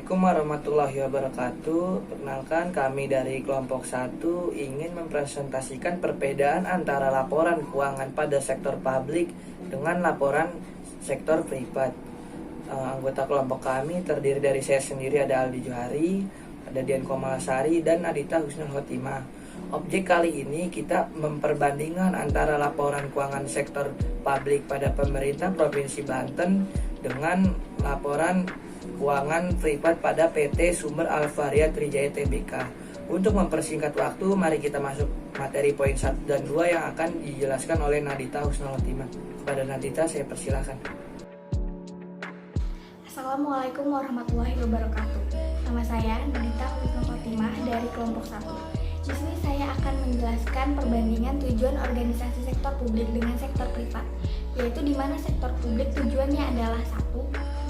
Assalamualaikum warahmatullahi wabarakatuh. Perkenalkan, kami dari kelompok 1 ingin mempresentasikan perbedaan antara laporan keuangan pada sektor publik dengan laporan sektor privat. Anggota kelompok kami terdiri dari saya sendiri, ada Aldi Johari, ada Dian Komalasari, dan Adita Husnul Khotimah. Objek kali ini kita memperbandingkan antara laporan keuangan sektor publik pada pemerintah Provinsi Banten dengan laporan keuangan privat pada PT Sumber Alvaria Trijaya Tbk. Untuk mempersingkat waktu, mari kita masuk materi poin 1 dan 2 yang akan dijelaskan oleh Nadita Husnul Khotimah. Kepada Nadita saya persilakan. Assalamualaikum warahmatullahi wabarakatuh. Nama saya Nadita Husnul Khotimah dari kelompok 1. Di sini saya akan menjelaskan perbandingan tujuan organisasi sektor publik dengan sektor privat, yaitu di mana sektor publik tujuannya adalah 1.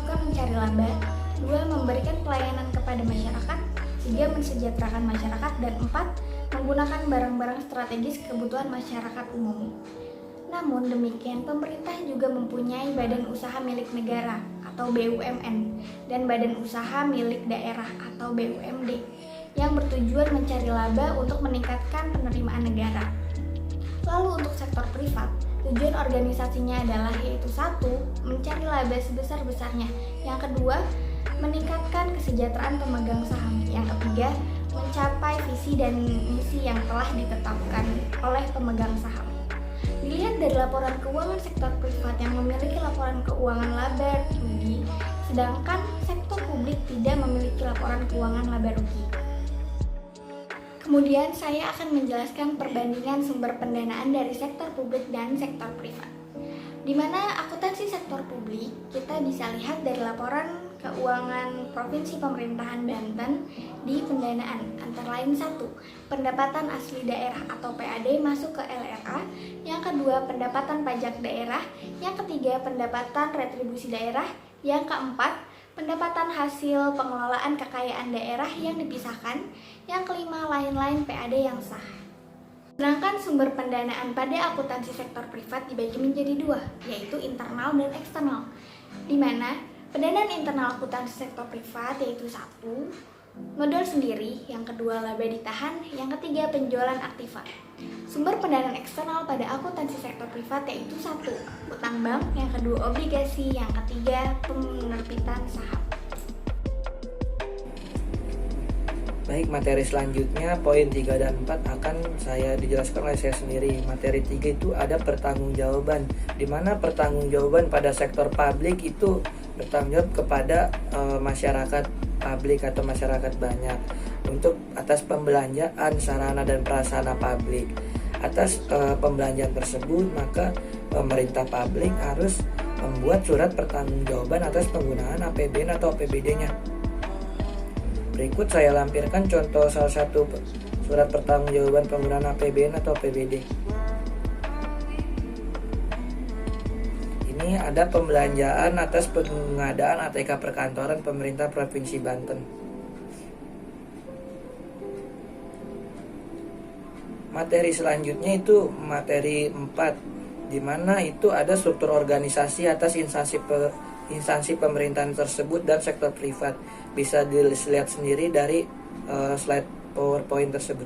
Bukan mencari laba, 2. Memberikan pelayanan kepada masyarakat, 3. Mensejahterakan masyarakat, dan 4. Menggunakan barang-barang strategis kebutuhan masyarakat umum. Namun demikian, pemerintah juga mempunyai badan usaha milik negara atau BUMN dan badan usaha milik daerah atau BUMD yang bertujuan mencari laba untuk meningkatkan penerimaan negara. Lalu untuk sektor privat, tujuan organisasinya adalah yaitu 1. Mencari laba sebesar-besarnya, yang kedua, meningkatkan kesejahteraan pemegang saham, yang ketiga, mencapai visi dan misi yang telah ditetapkan oleh pemegang saham. Dilihat dari laporan keuangan sektor privat yang memiliki laporan keuangan laba rugi, sedangkan sektor publik tidak memiliki laporan keuangan laba rugi. Kemudian saya akan menjelaskan perbandingan sumber pendanaan dari sektor publik dan sektor privat. Di mana akuntansi sektor publik kita bisa lihat dari laporan keuangan Provinsi Pemerintahan Banten di pendanaan, antara lain 1. Pendapatan asli daerah atau PAD masuk ke LRA, yang kedua pendapatan pajak daerah, yang ketiga pendapatan retribusi daerah, yang keempat pendapatan hasil pengelolaan kekayaan daerah yang dipisahkan, yang kelima lain-lain PAD yang sah. Sedangkan sumber pendanaan pada akuntansi sektor privat dibagi menjadi 2, yaitu internal dan eksternal. Di mana pendanaan internal akuntansi sektor privat yaitu 1. Modal sendiri, yang kedua laba ditahan, yang ketiga penjualan aktiva. Sumber pendanaan eksternal pada akuntansi sektor privat yaitu 1. Utang bank, yang kedua obligasi, yang ketiga penerbitan saham. Baik, materi selanjutnya poin 3 dan 4 akan saya dijelaskan oleh saya sendiri. Materi 3 itu ada pertanggungjawaban, di mana pertanggungjawaban pada sektor publik itu bertanggung jawab kepada masyarakat publik atau masyarakat banyak untuk atas pembelanjaan sarana dan prasarana publik. Atas pembelanjaan tersebut, maka pemerintah publik harus membuat surat pertanggungjawaban atas penggunaan APBN atau APBD-nya. Berikut saya lampirkan contoh salah satu surat pertanggungjawaban penggunaan APBN atau APBD. Ini ada pembelanjaan atas pengadaan ATK perkantoran pemerintah Provinsi Banten. Materi selanjutnya itu materi 4, di mana itu ada struktur organisasi atas instansi pemerintahan tersebut dan sektor privat. Bisa dilihat sendiri dari slide PowerPoint tersebut.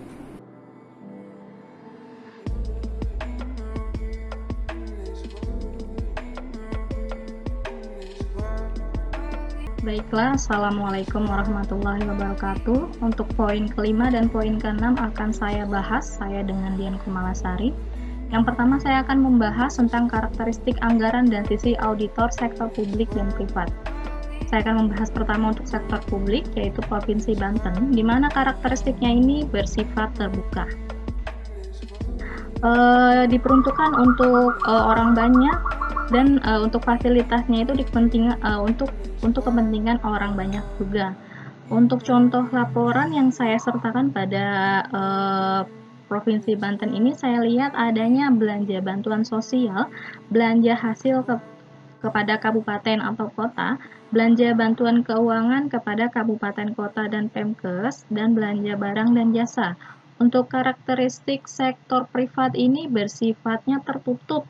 Baiklah, Assalamualaikum warahmatullahi wabarakatuh. Untuk poin kelima dan poin keenam akan saya bahas, saya dengan Dian Komalasari. Yang pertama saya akan membahas tentang karakteristik anggaran dan sisi auditor sektor publik dan privat. Saya akan membahas pertama untuk sektor publik, yaitu Provinsi Banten, di mana karakteristiknya ini bersifat terbuka. Diperuntukkan untuk orang banyak dan untuk fasilitasnya itu untuk kepentingan orang banyak juga. Untuk contoh laporan yang saya sertakan pada Provinsi Banten ini, saya lihat adanya belanja bantuan sosial, belanja hasil kepada kabupaten atau kota, belanja bantuan keuangan kepada kabupaten kota dan Pemkes, dan belanja barang dan jasa. Untuk karakteristik sektor privat ini bersifatnya tertutup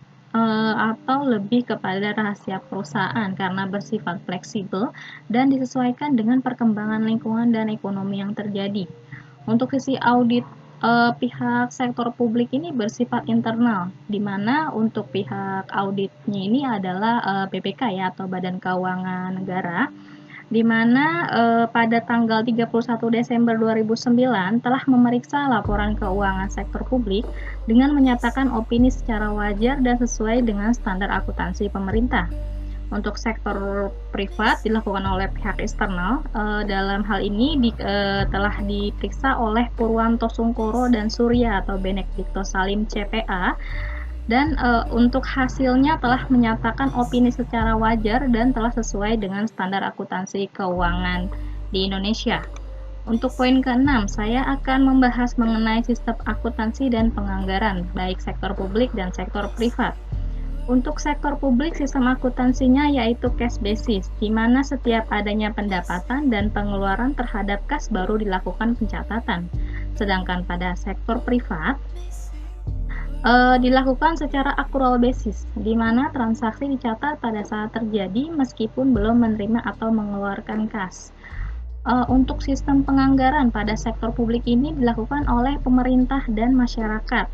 atau lebih kepada rahasia perusahaan karena bersifat fleksibel dan disesuaikan dengan perkembangan lingkungan dan ekonomi yang terjadi. Untuk sisi audit pihak sektor publik ini bersifat internal, di mana untuk pihak auditnya ini adalah BPK ya, atau Badan Keuangan Negara, di mana pada tanggal 31 Desember 2009 telah memeriksa laporan keuangan sektor publik dengan menyatakan opini secara wajar dan sesuai dengan standar akuntansi pemerintah. Untuk sektor privat dilakukan oleh pihak eksternal. Dalam hal ini telah diperiksa oleh Purwanto Sungkoro dan Surya atau Benedikto Salim CPA, dan untuk hasilnya telah menyatakan opini secara wajar dan telah sesuai dengan standar akuntansi keuangan di Indonesia. Untuk poin ke-6, saya akan membahas mengenai sistem akuntansi dan penganggaran, baik sektor publik dan sektor privat. Untuk sektor publik, sistem akuntansinya yaitu cash basis, di mana setiap adanya pendapatan dan pengeluaran terhadap kas baru dilakukan pencatatan. Sedangkan pada sektor privat, dilakukan secara accrual basis, di mana transaksi dicatat pada saat terjadi meskipun belum menerima atau mengeluarkan kas. Untuk sistem penganggaran pada sektor publik ini dilakukan oleh pemerintah dan masyarakat.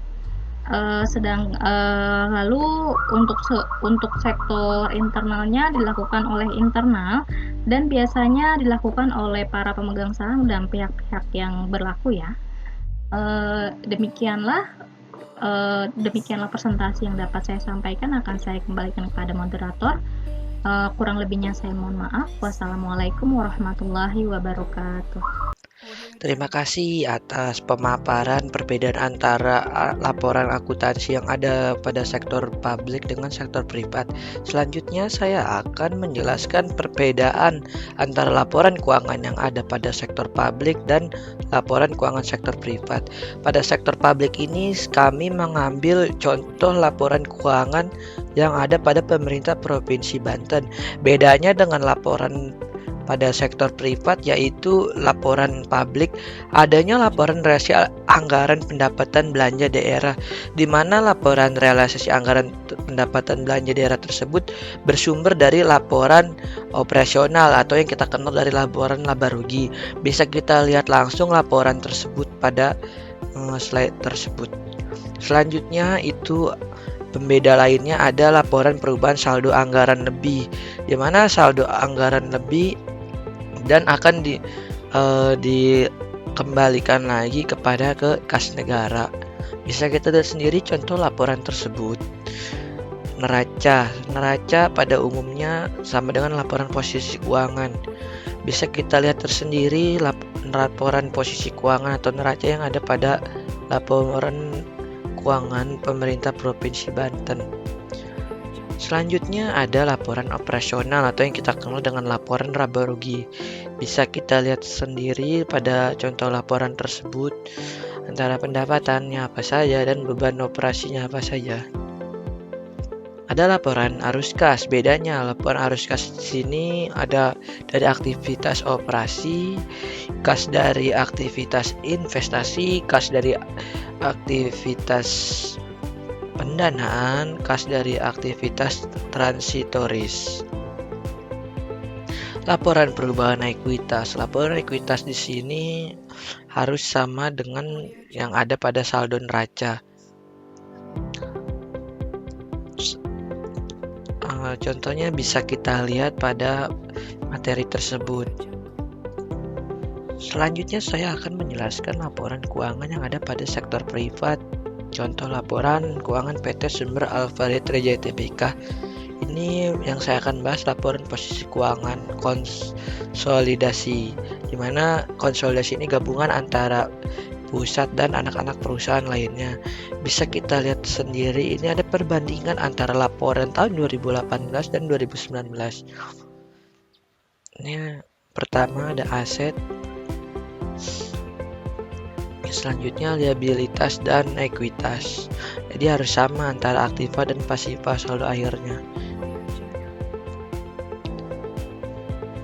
Lalu untuk sektor internalnya dilakukan oleh internal dan biasanya dilakukan oleh para pemegang saham dan pihak-pihak yang berlaku ya. Demikianlah presentasi yang dapat saya sampaikan. Akan saya kembalikan kepada moderator. Kurang lebihnya saya mohon maaf. Wassalamualaikum warahmatullahi wabarakatuh. Terima kasih atas pemaparan perbedaan antara laporan akuntansi yang ada pada sektor publik dengan sektor privat. Selanjutnya saya akan menjelaskan perbedaan antara laporan keuangan yang ada pada sektor publik dan laporan keuangan sektor privat. Pada sektor publik ini kami mengambil contoh laporan keuangan yang ada pada pemerintah Provinsi Banten. Bedanya dengan laporan pada sektor privat yaitu laporan publik, adanya laporan realisasi anggaran pendapatan belanja daerah, di mana laporan realisasi anggaran pendapatan belanja daerah tersebut bersumber dari laporan operasional atau yang kita kenal dari laporan laba rugi. Bisa kita lihat langsung laporan tersebut pada slide tersebut. Selanjutnya itu pembeda lainnya ada laporan perubahan saldo anggaran lebih, di mana saldo anggaran lebih dan akan dikembalikan lagi kepada ke kas negara. Bisa kita lihat sendiri contoh laporan tersebut. Neraca pada umumnya sama dengan laporan posisi keuangan. Bisa kita lihat tersendiri laporan posisi keuangan atau neraca yang ada pada laporan keuangan pemerintah Provinsi Banten. Selanjutnya ada laporan operasional atau yang kita kenal dengan laporan laba rugi. Bisa kita lihat sendiri pada contoh laporan tersebut antara pendapatannya apa saja dan beban operasinya apa saja. Ada laporan arus kas. Bedanya laporan arus kas di sini ada dari aktivitas operasi, kas dari aktivitas investasi, kas dari aktivitas pendanaan, kas dari aktivitas transitoris. Laporan perubahan ekuitas. Laporan ekuitas di sini harus sama dengan yang ada pada saldo neraca. Contohnya bisa kita lihat pada materi tersebut. Selanjutnya saya akan menjelaskan laporan keuangan yang ada pada sektor privat. Contoh laporan keuangan PT Sumber Alfred Reja Tbk. Ini yang saya akan bahas laporan posisi keuangan konsolidasi, di mana konsolidasi ini gabungan antara pusat dan anak-anak perusahaan lainnya. Bisa kita lihat sendiri ini ada perbandingan antara laporan tahun 2018 dan 2019. Ini pertama ada aset, selanjutnya liabilitas dan ekuitas. Jadi harus sama antara aktiva dan pasiva saldo akhirnya.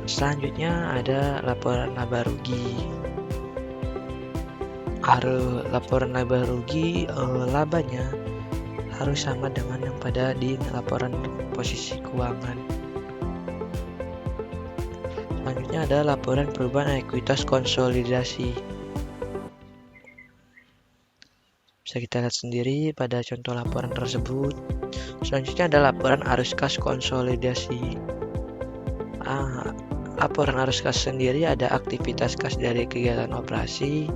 Selanjutnya ada laporan laba rugi. Laporan laba rugi, labanya harus sama dengan yang pada di laporan posisi keuangan. Selanjutnya ada laporan perubahan ekuitas konsolidasi. Bisa kita lihat sendiri pada contoh laporan tersebut. Selanjutnya ada laporan arus kas konsolidasi. Laporan arus kas sendiri ada aktivitas kas dari kegiatan operasi,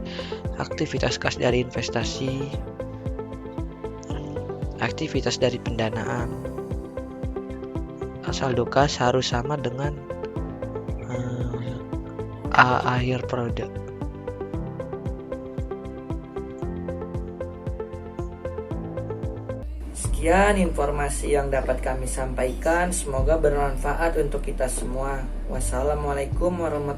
aktivitas kas dari investasi, aktivitas dari pendanaan. Saldo kas harus sama dengan akhir periode. Sekian informasi yang dapat kami sampaikan. Semoga bermanfaat untuk kita semua. Wassalamualaikum warahmatullahi wabarakatuh.